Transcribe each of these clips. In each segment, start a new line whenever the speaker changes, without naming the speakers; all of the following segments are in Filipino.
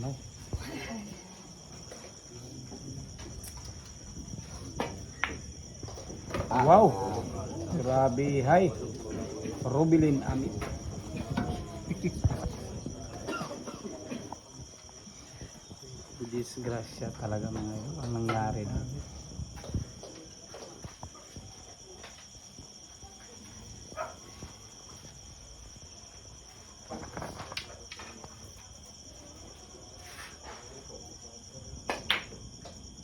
ano. Wow! Grabe, hi! Rubilin Amit. Disgrasya talaga mga yun, ang nangyari na.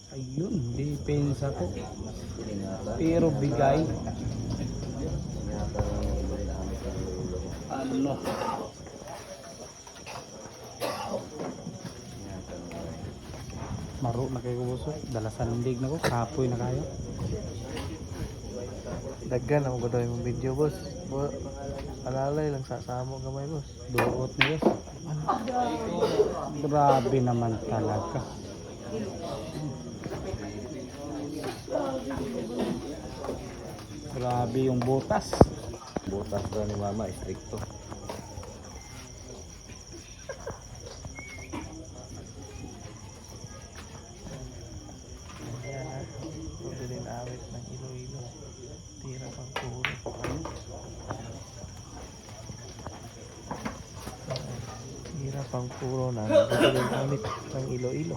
Ayun, depensa ko. Pero bigay. Ano? Maro na kayo buso. Dalasan dig na ko. Kapoy na kayo.
Daggan ako gano'n yung video, boss. Alalay lang sa mo gamay, boss.
Duot niyo. Grabe naman talaga. Grabe yung butas.
Butas daw ni mama, stricto.
Ayan ha. Rubilin Amit ng Iloilo. Tira pang puro. Tira pang puro ng Rubilin Amit ng Iloilo.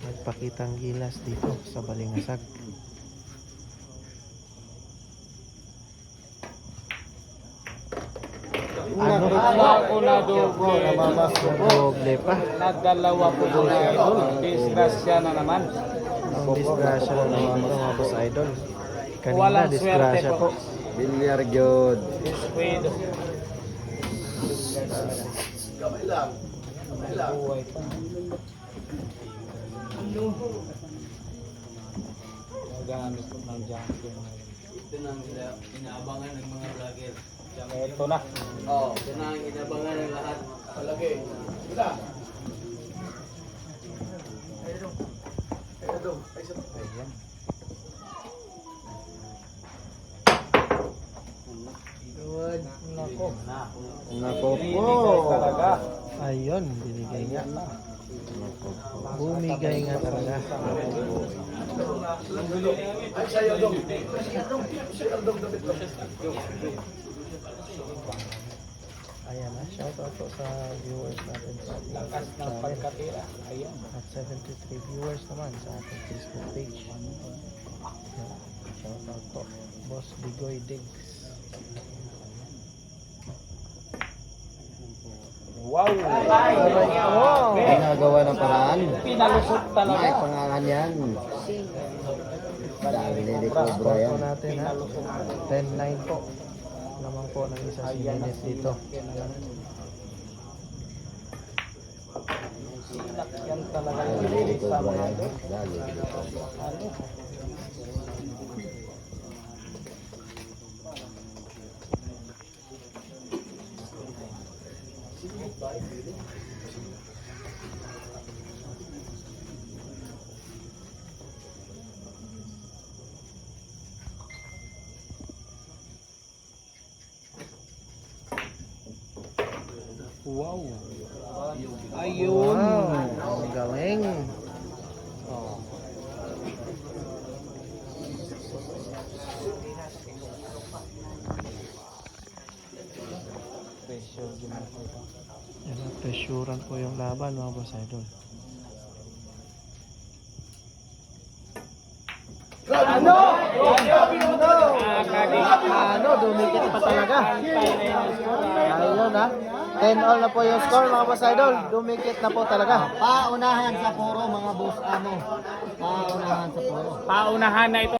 Nagpakitang gilas dito sa Balingasag. Ano?
Una dugo.
Doble pa.
Nagdalawa po mga idol. Disgrasya na naman.
Ang disgrasya na naman mga boss idol. Kanina
Walang swerte
disgrasya
po.
po.
Bilyar Jod.
Descuido. Buhay pa. Gagamit ko ng junk yung
Ito na ang inaabangan ng mga vlogger.
ito na.
Oo, ito na ang inaabangan ng lahat. Palagi.
Ayan. Nako.
Nako po.
Binigay talaga.
Ayun, binigay nga.
Ayan na.
Bumigay nga talaga. Ayan na, shoutout po sa viewers natin sa
Lakas ng pagkatira. Ayan.
at 73 viewers naman sa ating Facebook page. Shoutout po, Boss Bigoy Diggs.
Wow!
Wow!
Ginagawa ng paraan.
Pinalusot
May
talaga.
pangalan yan. Dami na ni Cobra
Score
yan.
po natin ha, 10-9 po. Naman po ng isa si Nines dito.
Silak yan talaga
Dami na ni
yung sa
Cobra
mga
yan.
idol.
Dali.
Ano? Wow! Ayun!
Wow! Ang galing!
Oh. Pressure ginagawa ko.
Yan ang presyuran po yung laban mga boss idol.
Ano?
Ano, dumikit pa talaga. Ayun ha. 10-all na po yung score mga boss idol. Dumikit na po talaga.
Paunahan sa puro mga boss amo. Paunahan sa puro.
Paunahan na ito.